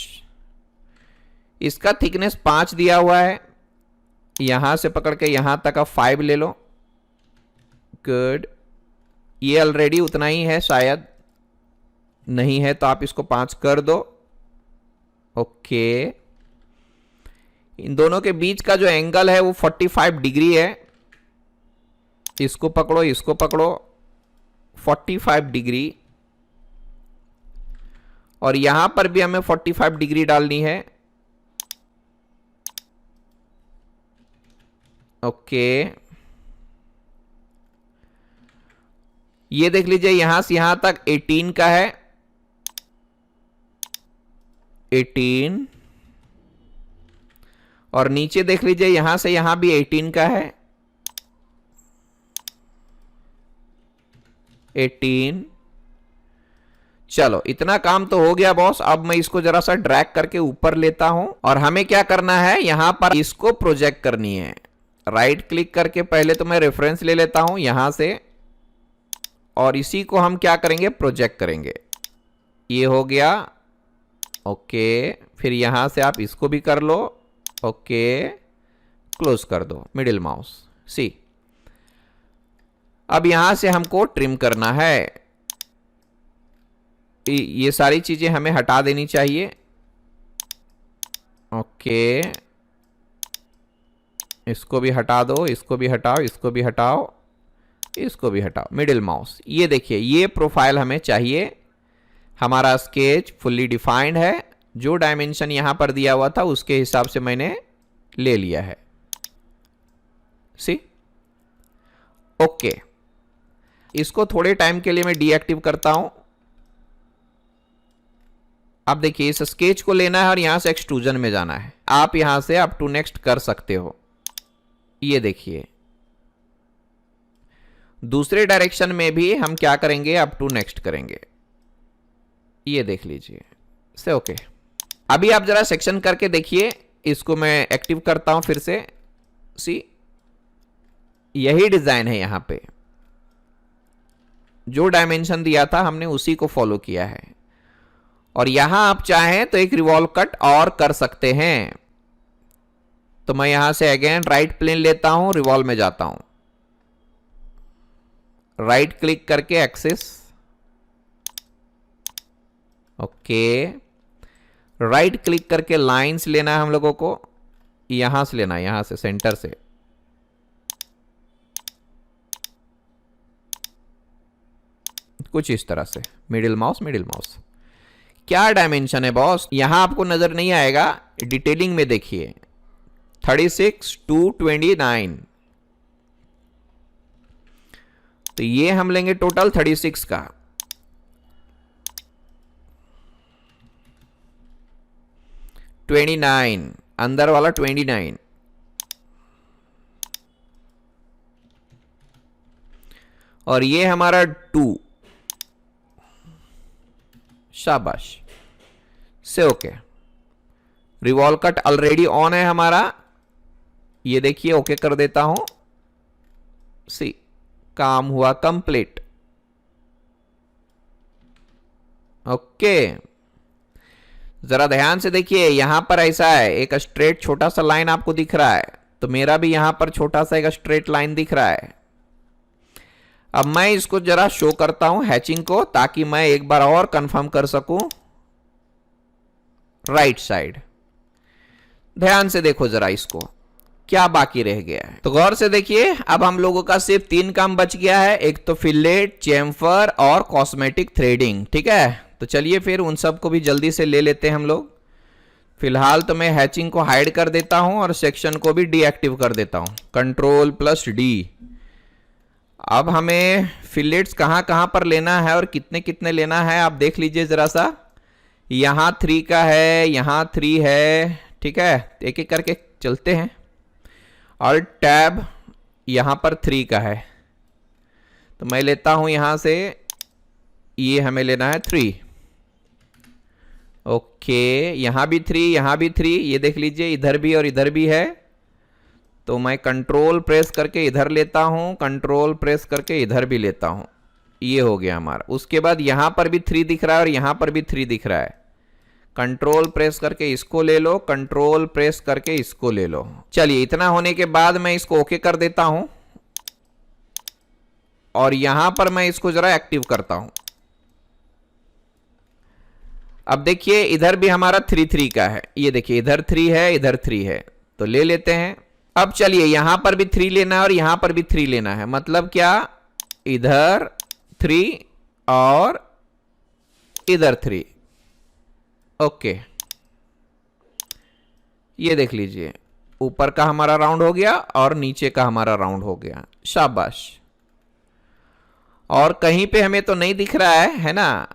इसका थिकनेस 5 दिया हुआ है, यहां से पकड़ के यहां तक आप 5 ले लो, गुड। ये ऑलरेडी उतना ही है, शायद नहीं है तो आप इसको 5 कर दो, ओके। इन दोनों के बीच का जो एंगल है वो 45 डिग्री है। इसको पकड़ो, इसको पकड़ो, 45 डिग्री। और यहां पर भी हमें 45 डिग्री डालनी है, ओके। ये देख लीजिए यहां से यहां तक 18 का है, 18। और नीचे देख लीजिए यहां से यहां भी 18 का है, 18। चलो इतना काम तो हो गया बॉस। अब मैं इसको जरा सा ड्रैग करके ऊपर लेता हूं, और हमें क्या करना है, यहां पर इसको प्रोजेक्ट करनी है। राइट क्लिक करके पहले तो मैं रेफरेंस ले लेता हूं यहां से, और इसी को हम क्या करेंगे, प्रोजेक्ट करेंगे। ये हो गया, ओके। फिर यहां से आप इसको भी कर लो, ओके, क्लोज कर दो मिडिल माउस, सी। अब यहां से हमको ट्रिम करना है, ये सारी चीजें हमें हटा देनी चाहिए, ओके। इसको भी हटा दो, इसको भी हटाओ, इसको भी हटाओ, इसको भी हटाओ, मिडिल माउस। ये देखिए ये प्रोफाइल हमें चाहिए। हमारा स्केच फुल्ली डिफाइंड है, जो डायमेंशन यहां पर दिया हुआ था उसके हिसाब से मैंने ले लिया है, सी, ओके। इसको थोड़े टाइम के लिए मैं डीएक्टिव करता हूं। अब देखिए इस स्केच को लेना है और यहां से एक्सट्रूजन में जाना है। आप यहां से अप टू नेक्स्ट कर सकते हो। ये देखिए दूसरे डायरेक्शन में भी हम क्या करेंगे, अप टू नेक्स्ट करेंगे। ये देख लीजिए से, ओके। अभी आप जरा सेक्शन करके देखिए, इसको मैं एक्टिव करता हूं फिर से, सी। यही डिजाइन है, यहां पे जो डायमेंशन दिया था हमने उसी को फॉलो किया है। और यहां आप चाहें तो एक रिवॉल्व कट और कर सकते हैं। तो मैं यहां से अगेन राइट प्लेन लेता हूं, रिवॉल्व में जाता हूं, राइट क्लिक करके एक्सिस, ओके। राइट क्लिक करके लाइंस लेना है हम लोगों को, यहां से लेना है, यहां से सेंटर से, कुछ इस तरह से, मिडिल माउस, मिडिल माउस। क्या डायमेंशन है बॉस, यहां आपको नजर नहीं आएगा, डिटेलिंग में देखिए, 36 to 29। तो ये हम लेंगे टोटल 36 का, $29, अंदर वाला 29। और ये हमारा 2, शाबाश से, okay. Revolve cut already on है हमारा, ये देखिए ओके कर देता हूं। सी, काम हुआ कंप्लीट। ओके, जरा ध्यान से देखिए, यहां पर ऐसा है, एक स्ट्रेट छोटा सा लाइन आपको दिख रहा है, तो मेरा भी यहां पर छोटा सा एक स्ट्रेट लाइन दिख रहा है। अब मैं इसको जरा शो करता हूं हैचिंग को, ताकि मैं एक बार और कंफर्म कर सकूं। राइट साइड, ध्यान से देखो जरा इसको, क्या बाकी रह गया है। तो गौर से देखिए, अब हम लोगों का सिर्फ 3 काम बच गया है, एक तो फिलेट, चैम्फर और कॉस्मेटिक थ्रेडिंग। ठीक है, तो चलिए फिर उन सब को भी जल्दी से ले लेते हैं हम लोग। फिलहाल तो मैं हैचिंग को हाइड कर देता हूं और सेक्शन को भी डीएक्टिव कर देता हूं, Ctrl+D। अब हमें फिलेट्स कहां कहां पर लेना है और कितने कितने लेना है, आप देख लीजिए जरा सा। यहां 3 का है, यहां 3 है। ठीक है, एक एक करके चलते हैं। और टैब यहां पर 3 का है, तो मैं लेता हूं यहां से, ये हमें लेना है 3। ओके, यहां भी 3, यहां भी 3, ये देख लीजिए इधर भी और इधर भी है। तो मैं कंट्रोल प्रेस करके इधर लेता हूं, कंट्रोल प्रेस करके इधर भी लेता हूं, ये हो गया हमारा। उसके बाद यहां पर भी 3 दिख रहा है और यहां पर भी 3 दिख रहा है। कंट्रोल प्रेस करके इसको ले लो, कंट्रोल प्रेस करके इसको ले लो। चलिए, इतना होने के बाद मैं इसको ओके कर देता हूं और यहां पर मैं इसको जरा एक्टिव करता हूं। अब देखिए, इधर भी हमारा 3 का है, ये देखिए इधर 3 है, इधर 3 है, तो ले लेते हैं। अब चलिए, यहां पर भी 3 लेना है और यहां पर भी 3 लेना है, मतलब क्या, इधर 3 और इधर 3। ओके, ये देख लीजिए, ऊपर का हमारा राउंड हो गया और नीचे का हमारा राउंड हो गया। शाबाश। और कहीं पे हमें तो नहीं दिख रहा है ना।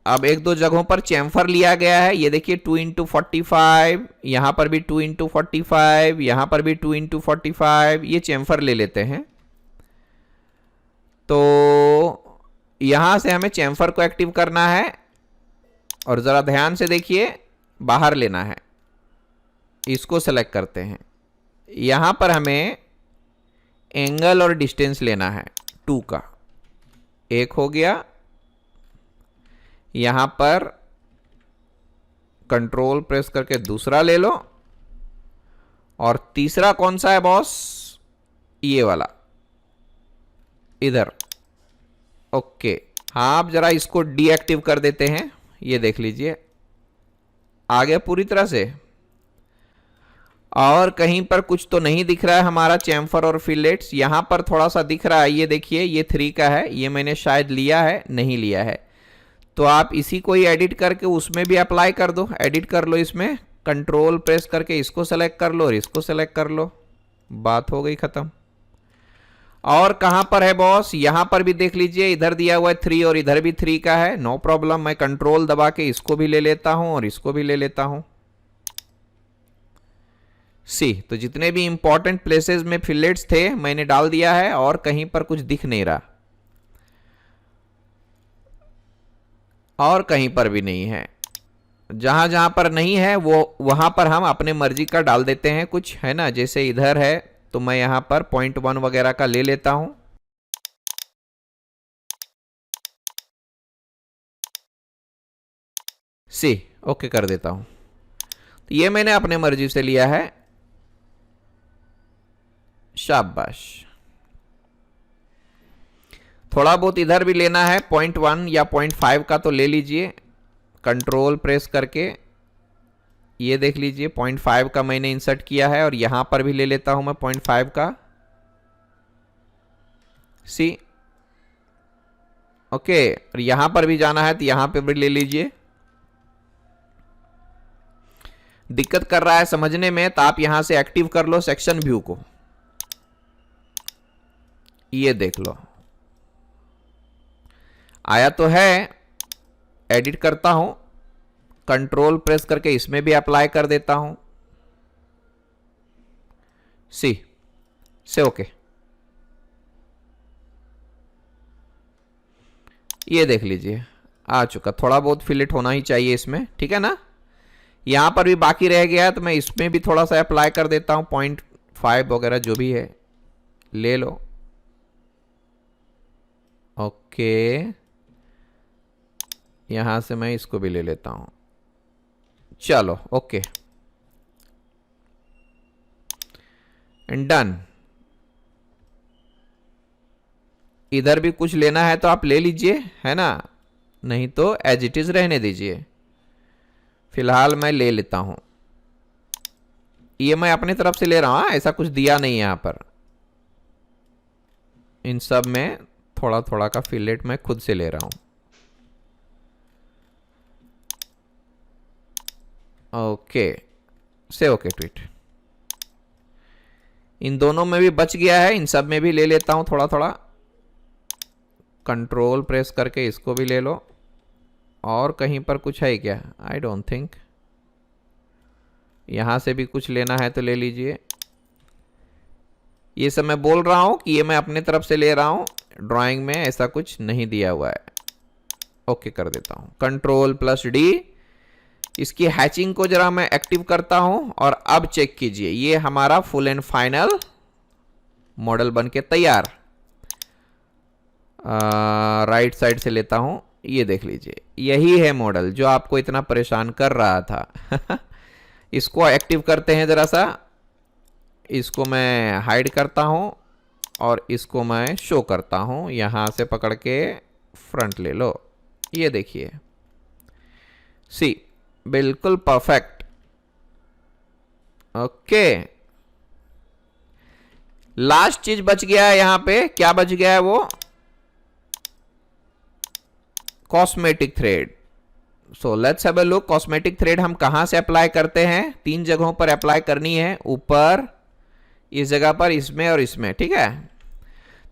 अब एक दो जगहों पर चैम्फर लिया गया है, ये देखिए 2x45, यहां पर भी 2x45, यहां पर भी 2x45, ये चैम्फर ले लेते हैं। तो यहां से हमें चैम्फर को एक्टिव करना है और जरा ध्यान से देखिए, बाहर लेना है, इसको सेलेक्ट करते हैं। यहां पर हमें एंगल और डिस्टेंस लेना है 2 का, एक हो गया। यहां पर कंट्रोल प्रेस करके दूसरा ले लो, और तीसरा कौन सा है बॉस, ये वाला, इधर। ओके, हाँ, आप जरा इसको डीएक्टिव कर देते हैं, ये देख लीजिए आ गया पूरी तरह से। और कहीं पर कुछ तो नहीं दिख रहा है हमारा चैम्फर और फिलेट्स, यहां पर थोड़ा सा दिख रहा है, ये देखिए ये 3 का है, ये मैंने शायद लिया है, नहीं लिया है। तो आप इसी को ही एडिट करके उसमें भी अप्लाई कर दो, एडिट कर लो इसमें, कंट्रोल प्रेस करके इसको सेलेक्ट कर लो और इसको सेलेक्ट कर लो, बात हो गई खत्म। और कहां पर है बॉस, यहां पर भी देख लीजिए, इधर दिया हुआ है 3 और इधर भी 3 का है, नो प्रॉब्लम। मैं कंट्रोल दबा के इसको भी ले लेता हूं और इसको भी ले लेता हूं। सी, तो जितने भी इंपॉर्टेंट प्लेसेस में फिलेट्स थे मैंने डाल दिया है और कहीं पर कुछ दिख नहीं रहा, और कहीं पर भी नहीं है। जहां जहां पर नहीं है वो वहां पर हम अपने मर्जी का डाल देते हैं कुछ, है ना। जैसे इधर है तो मैं यहां पर 0.1 वगैरह का ले लेता हूं। सी, ओके कर देता हूं। तो ये मैंने अपने मर्जी से लिया है, शाबाश। थोड़ा बहुत इधर भी लेना है, 0.1 या 0.5 का तो ले लीजिए, कंट्रोल प्रेस करके, ये देख लीजिए 0.5 का मैंने इंसर्ट किया है और यहां पर भी ले लेता हूं मैं 0.5 का। सी, ओके, और यहां पर भी जाना है तो यहां पे भी ले लीजिए। दिक्कत कर रहा है समझने में तो आप यहां से एक्टिव कर लो सेक्शन व्यू को, ये देख लो आया तो है। एडिट करता हूं, कंट्रोल प्रेस करके इसमें भी अप्लाई कर देता हूं, सी से ओके। ये देख लीजिए आ चुका, थोड़ा बहुत फिलेट होना ही चाहिए इसमें, ठीक है ना। यहां पर भी बाकी रह गया है तो मैं इसमें भी थोड़ा सा अप्लाई कर देता हूं, 0.5 वगैरह जो भी है ले लो। ओके, यहां से मैं इसको भी ले लेता हूं। चलो ओके एंड डन। इधर भी कुछ लेना है तो आप ले लीजिए, है ना, नहीं तो एज इट इज रहने दीजिए। फिलहाल मैं ले लेता हूं, ये मैं अपनी तरफ से ले रहा हूं, ऐसा कुछ दिया नहीं है यहां पर। इन सब में थोड़ा थोड़ा का फिलेट मैं खुद से ले रहा हूं। ओके से ओके ट्वीट। इन दोनों में भी बच गया है, इन सब में भी ले लेता हूं थोड़ा थोड़ा। कंट्रोल प्रेस करके इसको भी ले लो। और कहीं पर कुछ है क्या? I don't think. यहां से भी कुछ लेना है तो ले लीजिए। ये सब मैं बोल रहा हूं कि ये मैं अपने तरफ से ले रहा हूं, ड्राइंग में ऐसा कुछ नहीं दिया हुआ है। ओके कर देता हूं, कंट्रोल प्लस डी। इसकी हैचिंग को जरा मैं एक्टिव करता हूं और अब चेक कीजिए, ये हमारा फुल एंड फाइनल मॉडल बन के तैयार। राइट साइड से लेता हूं, ये देख लीजिए, यही है मॉडल जो आपको इतना परेशान कर रहा था। इसको एक्टिव करते हैं जरा सा। इसको मैं हाइड करता हूं और इसको मैं शो करता हूं। यहां से पकड़ के फ्रंट ले लो, ये देखिए, सी बिल्कुल परफेक्ट। ओके, लास्ट चीज बच गया है यहां पे, क्या बच गया है वो? Cosmetic thread. So let's have a look. Cosmetic thread हम कहां से अप्लाई करते हैं? 3 जगहों पर अप्लाई करनी है, ऊपर, इस जगह पर, इसमें और इसमें, ठीक है।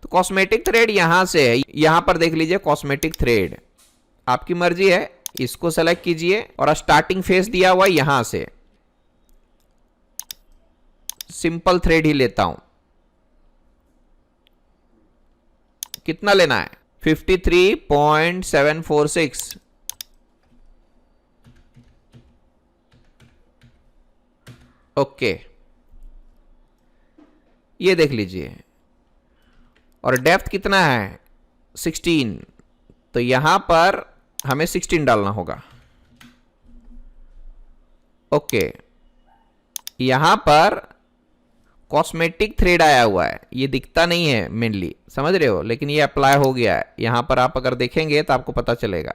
तो कॉस्मेटिक थ्रेड यहां से है, यहां पर देख लीजिए कॉस्मेटिक थ्रेड, आपकी मर्जी है, इसको सेलेक्ट कीजिए और स्टार्टिंग फेस दिया हुआ यहां से। सिंपल थ्रेड ही लेता हूं। कितना लेना है? 53.746। ओके, ये देख लीजिए। और डेप्थ कितना है? 16। तो यहां पर हमें 16 डालना होगा। ओके, यहां पर कॉस्मेटिक थ्रेड आया हुआ है, ये दिखता नहीं है मेनली, समझ रहे हो, लेकिन ये अप्लाई हो गया है। यहां पर आप अगर देखेंगे तो आपको पता चलेगा,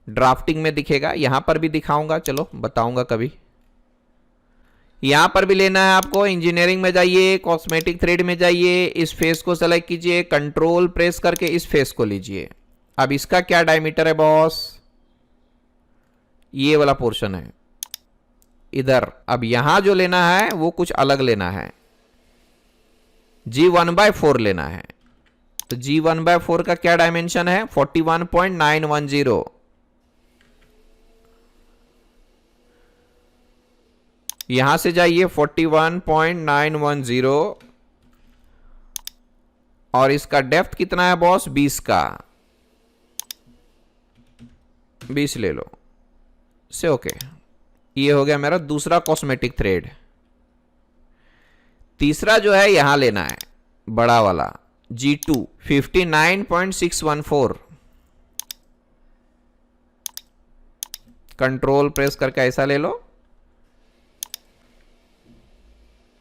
ड्राफ्टिंग में दिखेगा, यहां पर भी दिखाऊंगा, चलो बताऊंगा कभी। यहां पर भी लेना है आपको, इंजीनियरिंग में जाइए, कॉस्मेटिक थ्रेड में जाइए, इस फेस को सेलेक्ट कीजिए, कंट्रोल प्रेस करके इस फेस को लीजिए। अब इसका क्या डायमीटर है बॉस? ये वाला पोर्शन है इधर। अब यहां जो लेना है वो कुछ अलग लेना है, G1/4 लेना है। तो G1/4 का क्या डायमेंशन है? 41.910। यहां से जाइए 41.910 और इसका डेप्थ कितना है बॉस? 20 का, 20 ले लो से ओके। ये हो गया मेरा दूसरा कॉस्मेटिक थ्रेड। तीसरा जो है यहां लेना है, बड़ा वाला G2, 59.614। कंट्रोल प्रेस करके ऐसा ले लो,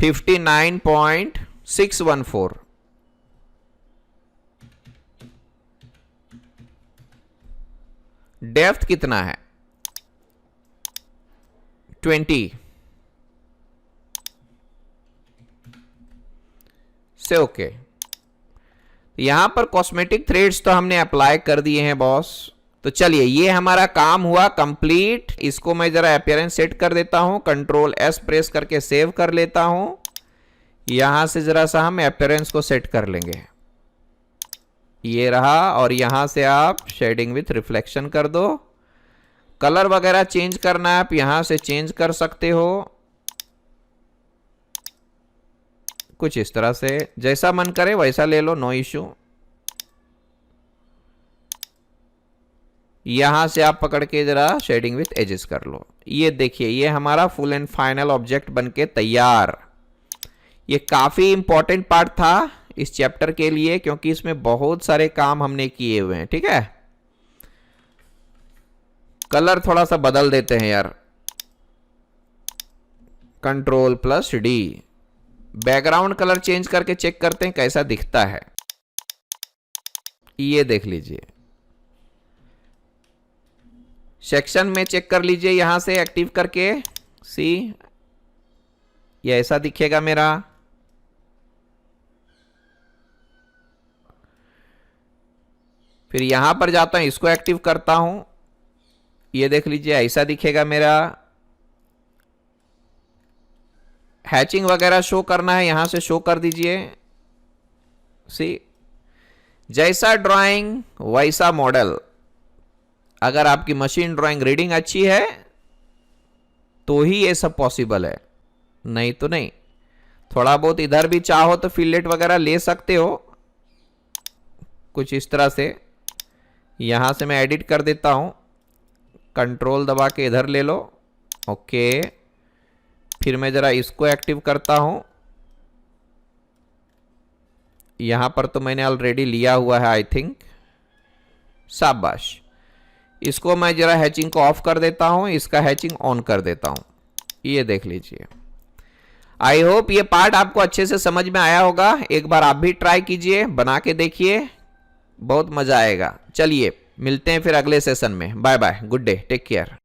59.614। डेप्थ कितना है? 20 से ओके। यहां पर कॉस्मेटिक थ्रेड्स तो हमने अप्लाई कर दिए हैं बॉस। तो चलिए, ये हमारा काम हुआ कंप्लीट। इसको मैं जरा अपीयरेंस सेट कर देता हूं, कंट्रोल एस प्रेस करके सेव कर लेता हूं। यहां से जरा सा हम अपीयरेंस को सेट कर लेंगे, ये रहा। और यहां से आप शेडिंग विथ रिफ्लेक्शन कर दो। कलर वगैरह चेंज करना है आप यहां से चेंज कर सकते हो, कुछ इस तरह से, जैसा मन करे वैसा ले लो, नो इश्यू। यहां से आप पकड़ के जरा शेडिंग विथ एजेस कर लो। ये देखिए, ये हमारा फुल एंड फाइनल ऑब्जेक्ट बनके तैयार। ये काफी इंपॉर्टेंट पार्ट था इस चैप्टर के लिए, क्योंकि इसमें बहुत सारे काम हमने किए हुए हैं। ठीक है, कलर थोड़ा सा बदल देते हैं यार, Ctrl+D, बैकग्राउंड कलर चेंज करके चेक करते हैं कैसा दिखता है। ये देख लीजिए, सेक्शन में चेक कर लीजिए यहां से एक्टिव करके। सी, ये ऐसा दिखेगा मेरा। फिर यहां पर जाता हूं, इसको एक्टिव करता हूं, ये देख लीजिए ऐसा दिखेगा मेरा। हैचिंग वगैरह शो करना है, यहां से शो कर दीजिए। सी, जैसा ड्राइंग वैसा मॉडल। अगर आपकी मशीन ड्राइंग रीडिंग अच्छी है तो ही ये सब पॉसिबल है, नहीं तो नहीं। थोड़ा बहुत इधर भी चाहो तो फिलेट वगैरह ले सकते हो, कुछ इस तरह से। यहां से मैं एडिट कर देता हूं, कंट्रोल दबा के इधर ले लो। ओके, फिर मैं जरा इसको एक्टिव करता हूं। यहां पर तो मैंने ऑलरेडी लिया हुआ है आई थिंक। शाबाश, इसको मैं जरा हैचिंग को ऑफ कर देता हूं, इसका हैचिंग ऑन कर देता हूं। ये देख लीजिए। आई होप ये पार्ट आपको अच्छे से समझ में आया होगा। एक बार आप भी ट्राई कीजिए, बना के देखिए, बहुत मजा आएगा। चलिए मिलते हैं फिर अगले सेशन में। Bye bye, good day, take care.